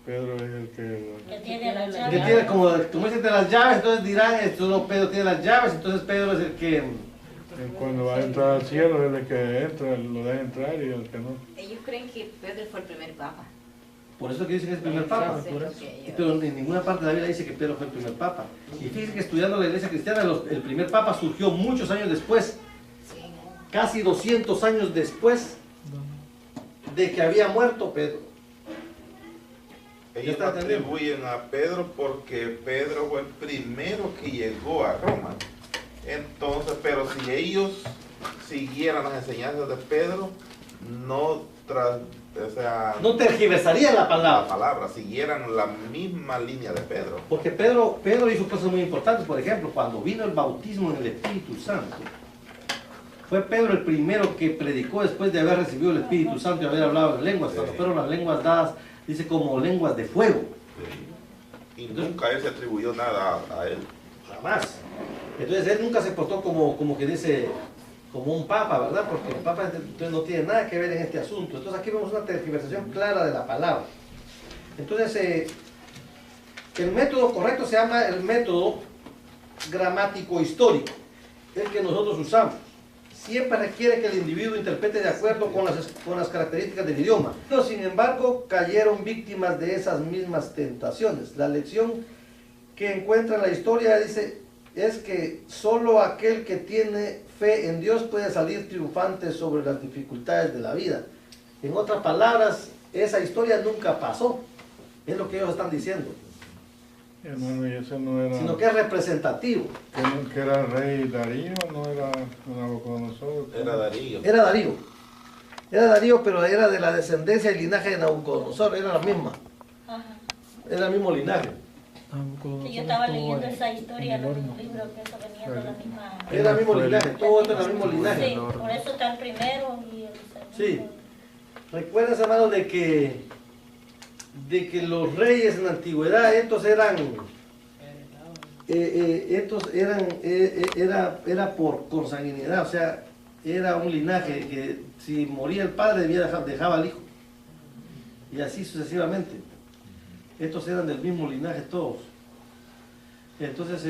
Pedro es el que... Que tiene la Que llave. tiene, como dicen de las llaves, entonces dirán, esto no, Pedro tiene las llaves, entonces Pedro es el que... Cuando va a entrar al cielo, él es el que entra, lo deja entrar y el que no. Ellos creen que Pedro fue el primer papa. Por eso que dicen que es el primer papa. Eso es lo que ellos- Pero en ninguna parte de la Biblia dice que Pedro fue el primer papa. Y fíjense que estudiando la iglesia cristiana, el primer papa surgió muchos años después, Sí. casi 200 años después de que había muerto Pedro. ellos está entendiendo. atribuyen a Pedro porque Pedro fue el primero que llegó a Roma. Entonces, pero si ellos siguieran las enseñanzas de Pedro, no No tergiversaría la la palabra. palabra, siguieran la misma línea de Pedro. Porque Pedro hizo cosas muy importantes. Por ejemplo, cuando vino el bautismo en el Espíritu Santo, fue Pedro el primero que predicó después de haber recibido el Espíritu Santo y haber hablado en lenguas. Cuando fueron las lenguas dadas, dice como lenguas de fuego. Y nunca él se atribuyó nada a él. Jamás. Entonces él nunca se portó como que dice, como un papa, ¿verdad? Porque el papa entonces no tiene nada que ver en este asunto. Entonces aquí vemos una tergiversación clara de la palabra. Entonces el método correcto se llama el método gramático histórico, el que nosotros usamos. Siempre requiere que el individuo interprete de acuerdo con las características del idioma. Pero, sin embargo, cayeron víctimas de esas mismas tentaciones. La lección que encuentra en la historia dice, es que solo aquel que tiene fe en Dios puede salir triunfante sobre las dificultades de la vida. En otras palabras, esa historia nunca pasó. Es lo que ellos están diciendo. Hermano, y ese no era... Sino que es representativo. que era el rey Darío, no era Nabucodonosor. Era Darío. Era Darío. Era Darío, pero era de la descendencia y linaje de Nabucodonosor. Era la misma. Ajá. Era el mismo linaje. Sí, yo estaba leyendo esa historia en un libro que eso venía de la misma... Era el mismo linaje. Todo esto era el mismo linaje. Sí, por eso está el primero y el segundo. Sí. Recuerden, hermanos, de que los reyes en la antigüedad, era por consanguinidad, o sea, era un linaje que si moría el padre dejaba al hijo. Y así sucesivamente. Estos eran del mismo linaje todos. Entonces,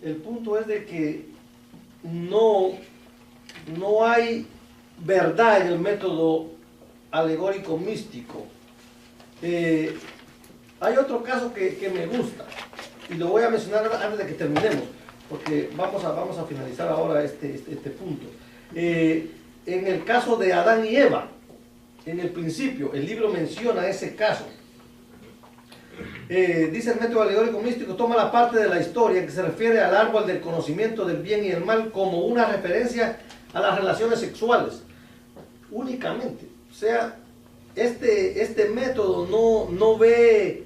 el punto es de que no hay verdad en el método alegórico místico. Hay otro caso que me gusta y lo voy a mencionar antes de que terminemos, porque vamos a finalizar ahora este punto. En el caso de Adán y Eva, en el principio, el libro menciona ese caso. Dice el método alegórico místico, toma la parte de la historia que se refiere al árbol del conocimiento del bien y el mal como una referencia a las relaciones sexuales, únicamente. O sea, este método no ve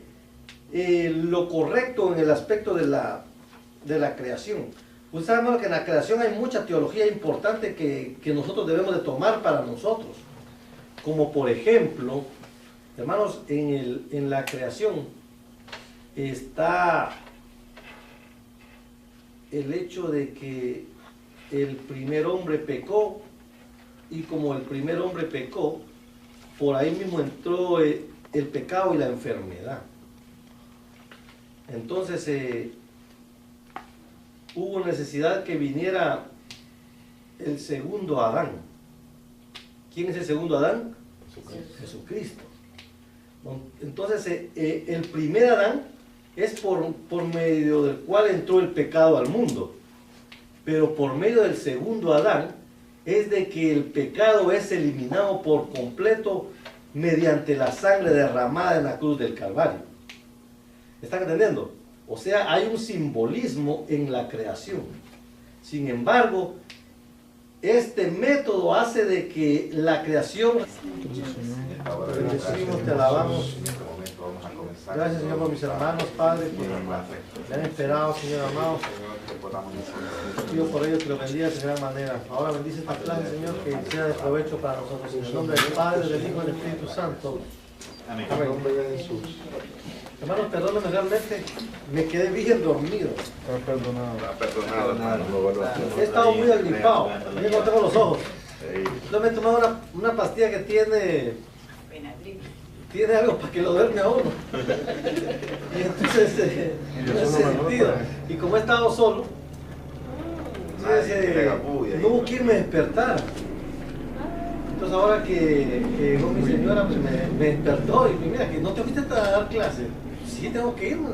lo correcto en el aspecto de la creación. Ustedes saben que en la creación hay mucha teología importante que nosotros debemos de tomar para nosotros. Como por ejemplo, hermanos, en la creación está el hecho de que el primer hombre pecó, y como el primer hombre pecó, por ahí mismo entró el pecado y la enfermedad. Entonces hubo necesidad que viniera el segundo Adán. ¿Quién es el segundo Adán? Jesucristo. Entonces el primer Adán es por medio del cual entró el pecado al mundo, pero por medio del segundo Adán es de que el pecado es eliminado por completo mediante la sangre derramada en la cruz del Calvario. ¿Están entendiendo? O sea, hay un simbolismo en la creación. Sin embargo, este método hace de que la creación... Te bendecimos, te alabamos. Gracias, Señor, por mis hermanos, Padre, que me han esperado, Señor amado. Pido por ellos que lo bendiga de gran manera. Ahora bendice esta clase, Señor, que sea de provecho para nosotros. En el nombre del Padre, del Hijo y del Espíritu Santo. En el nombre de Jesús. Hermanos, perdónenme, realmente me quedé bien dormido. Está perdonado. He estado muy agripado. Miren cómo tengo los ojos. Yo me he tomado una pastilla que tiene algo para que lo duerme a uno. Y entonces, no he sentido. Y como he estado solo, no hubo quien me despertara. Entonces ahora que llegó mi señora, pues me despertó y mira, que no te fuiste a dar clase. Sí, tengo que irme.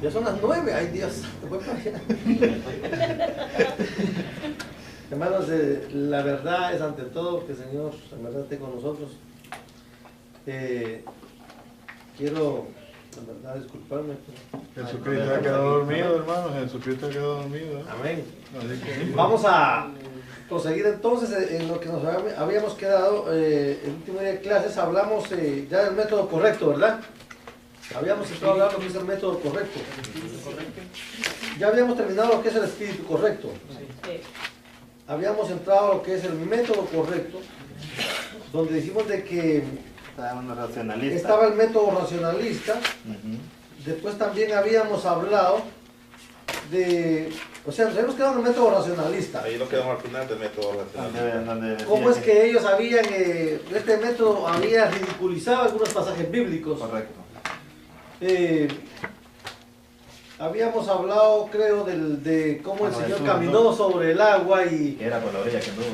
Ya son las 9, ay Dios, te voy para allá. Hermanos, la verdad es ante todo que el Señor en verdad esté con nosotros. Quiero, en verdad, disculparme. Jesucristo ha quedado dormido, hermano. Jesucristo ha quedado dormido. Amén. Así que, Vamos a proseguir entonces en lo que nos habíamos quedado el último día de clases. Hablamos ya del método correcto, ¿verdad? Habíamos estado hablando de lo que es el método correcto. Ya habíamos terminado lo que es el espíritu correcto. Habíamos entrado a lo que es el método correcto, donde dijimos de que estaba el método racionalista. Después también habíamos hablado de... O sea, nos hemos quedado en el método racionalista. Ahí nos quedamos al final del método racionalista. ¿Cómo es que ellos habían, este método había ridiculizado algunos pasajes bíblicos? Correcto. Habíamos hablado, creo, de cómo el Señor caminó sobre el agua y... Era por la orilla que anduvo.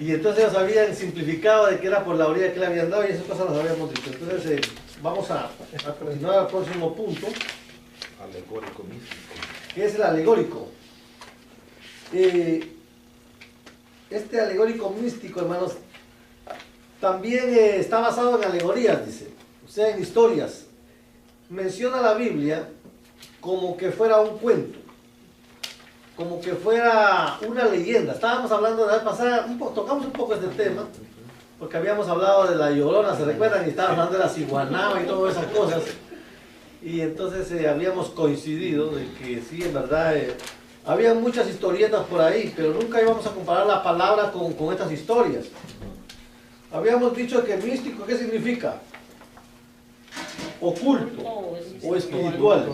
Y entonces ellos habían simplificado de que era por la orilla que le habían dado y esas cosas las habíamos dicho. Entonces vamos a continuar al próximo punto. Alegórico místico. Que es el alegórico. Este alegórico místico, hermanos, también está basado en alegorías, dice. O sea, en historias. Menciona la Biblia como que fuera un cuento. Como que fuera una leyenda. Estábamos hablando de la vez pasada, tocamos un poco este tema, porque habíamos hablado de la Llorona, ¿se recuerdan? Y estábamos hablando de la ciguanaba y todas esas cosas. Y entonces habíamos coincidido de que sí, en verdad, había muchas historietas por ahí, pero nunca íbamos a comparar la palabra con estas historias. Habíamos dicho que místico, ¿qué significa? Oculto o espiritual.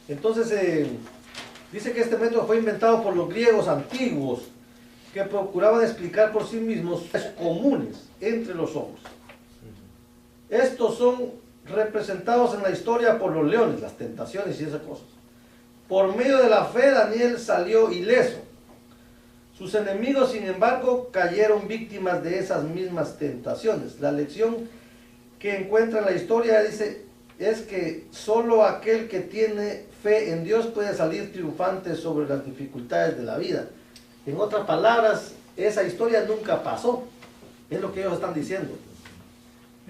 Entonces, dice que este método fue inventado por los griegos antiguos que procuraban explicar por sí mismos comunes entre los hombres. Estos son representados en la historia por los leones, las tentaciones y esas cosas. Por medio de la fe, Daniel salió ileso. Sus enemigos, sin embargo, cayeron víctimas de esas mismas tentaciones. La lección que encuentra en la historia dice, es que solo aquel que tiene fe en Dios puede salir triunfante sobre las dificultades de la vida. En otras palabras, esa historia nunca pasó. Es lo que ellos están diciendo.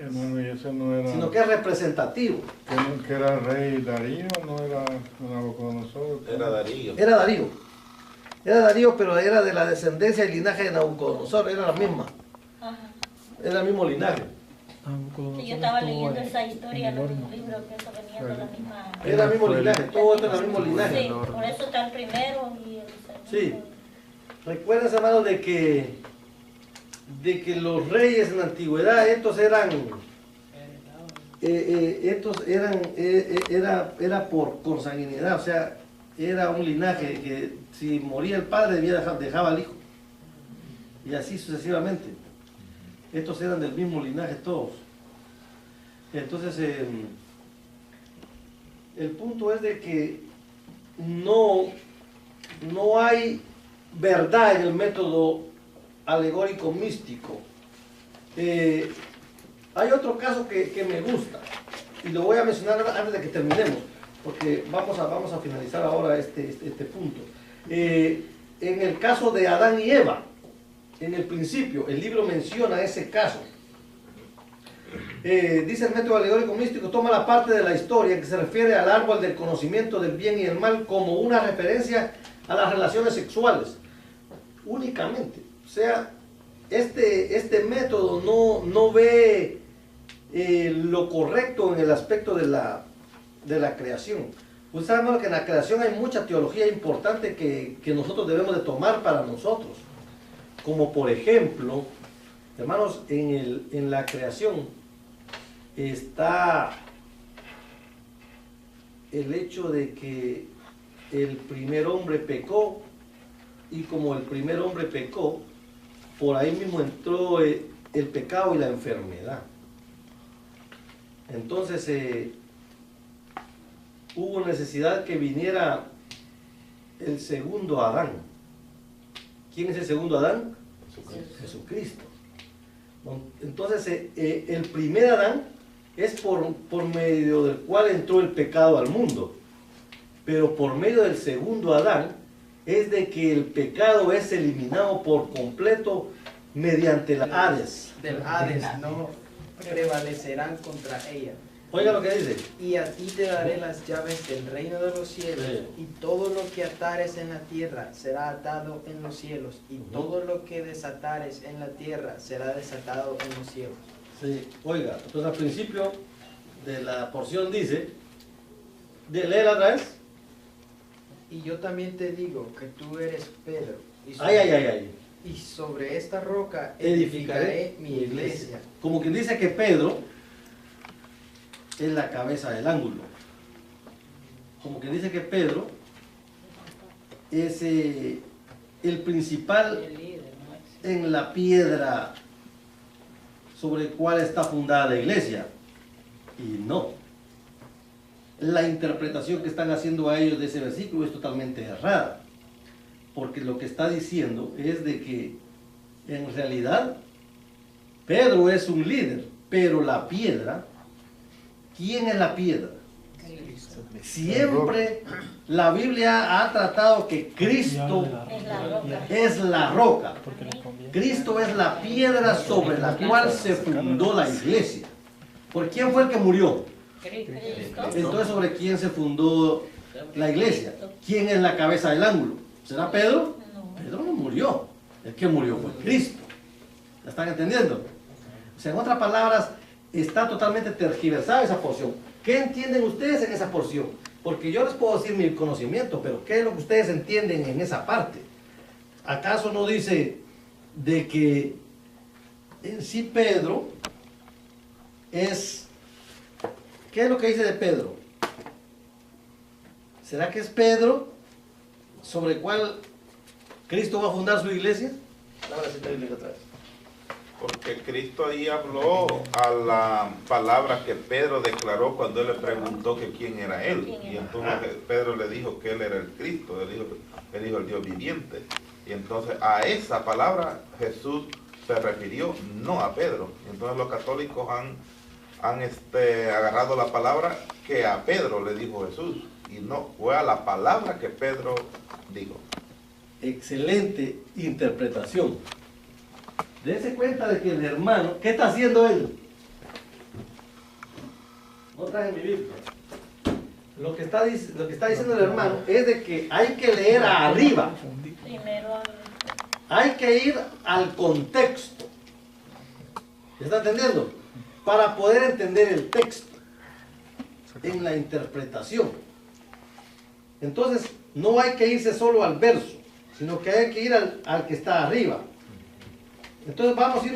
hermano, y ese no era... Sino que es representativo. Que era el rey Darío, no era Nabucodonosor. Era Darío. Era Darío. Era Darío, pero era de la descendencia y linaje de Nabucodonosor. Era la misma. Ajá. Era el mismo linaje. Sí, yo estaba leyendo esa historia en un libro que eso venía de la misma... Era el mismo linaje. Todo esto era el mismo linaje. Sí, por eso está el primero y el segundo. Sí. Recuerden, hermanos, de que los reyes en la antigüedad, era por consanguinidad, o sea, era un linaje que si moría el padre dejaba al hijo. Y así sucesivamente. Estos eran del mismo linaje todos. Entonces, el punto es de que no hay verdad en el método alegórico místico. Hay otro caso que me gusta y lo voy a mencionar antes de que terminemos, porque vamos a finalizar ahora este punto. En el caso de Adán y Eva, en el principio, el libro menciona ese caso. Dice el método alegórico místico, toma la parte de la historia que se refiere al árbol del conocimiento del bien y el mal como una referencia a las relaciones sexuales, únicamente. O sea, este método no ve lo correcto en el aspecto de la creación. Pues sabemos que en la creación hay mucha teología importante que nosotros debemos de tomar para nosotros. Como por ejemplo, hermanos, en la creación está el hecho de que el primer hombre pecó, y como el primer hombre pecó, por ahí mismo entró el pecado y la enfermedad. Entonces hubo necesidad que viniera el segundo Adán. ¿Quién es el segundo Adán? Jesucristo. Entonces el primer Adán es por medio del cual entró el pecado al mundo, pero por medio del segundo Adán es de que el pecado es eliminado por completo mediante el Hades. Del Hades no prevalecerán contra ella. Oiga lo que dice. Y a ti te daré las llaves del reino de los cielos, y todo lo que atares en la tierra será atado en los cielos, y todo lo que desatares en la tierra será desatado en los cielos. Sí, oiga, entonces al principio de la porción dice, léela otra vez. Y yo también te digo que tú eres Pedro, y sobre esta roca edificaré mi iglesia. Como quien dice que Pedro es la cabeza del ángulo. Como que dice que Pedro es el principal en la piedra sobre el cual está fundada la iglesia. Y no. La interpretación que están haciendo a ellos de ese versículo es totalmente errada. Porque lo que está diciendo es de que en realidad Pedro es un líder, pero la piedra, ¿quién es la piedra? Siempre la Biblia ha tratado que Cristo es la roca. Cristo es la piedra sobre la cual se fundó la iglesia. ¿Por quién fue el que murió? Entonces, ¿sobre quién se fundó la iglesia? ¿Quién es la cabeza del ángulo? ¿Será Pedro? Pedro no murió. El que murió fue Cristo. ¿La están entendiendo? O sea, en otras palabras, está totalmente tergiversada esa porción. ¿Qué entienden ustedes en esa porción? Porque yo les puedo decir mi conocimiento, pero ¿qué es lo que ustedes entienden en esa parte? ¿Acaso no dice de que en sí Pedro es... ¿Qué es lo que dice de Pedro? ¿Será que es Pedro sobre el cual Cristo va a fundar su iglesia? Ahora sí te digo otra vez. Porque Cristo ahí habló a la palabra que Pedro declaró cuando él le preguntó que quién era él. Y entonces Pedro le dijo que él era el Cristo, él dijo el Dios viviente. Y entonces a esa palabra Jesús se refirió, no a Pedro. Entonces los católicos han agarrado la palabra que a Pedro le dijo Jesús, y no, fue a la palabra que Pedro dijo. Excelente interpretación. Dese cuenta de que el hermano, ¿qué está haciendo él? No traje mi Biblia. Lo que está diciendo el hermano es de que hay que leer arriba. Hay que ir al contexto. ¿Está entendiendo? Para poder entender el texto en la interpretación. Entonces, no hay que irse solo al verso, sino que hay que ir al que está arriba. Entonces vamos a ir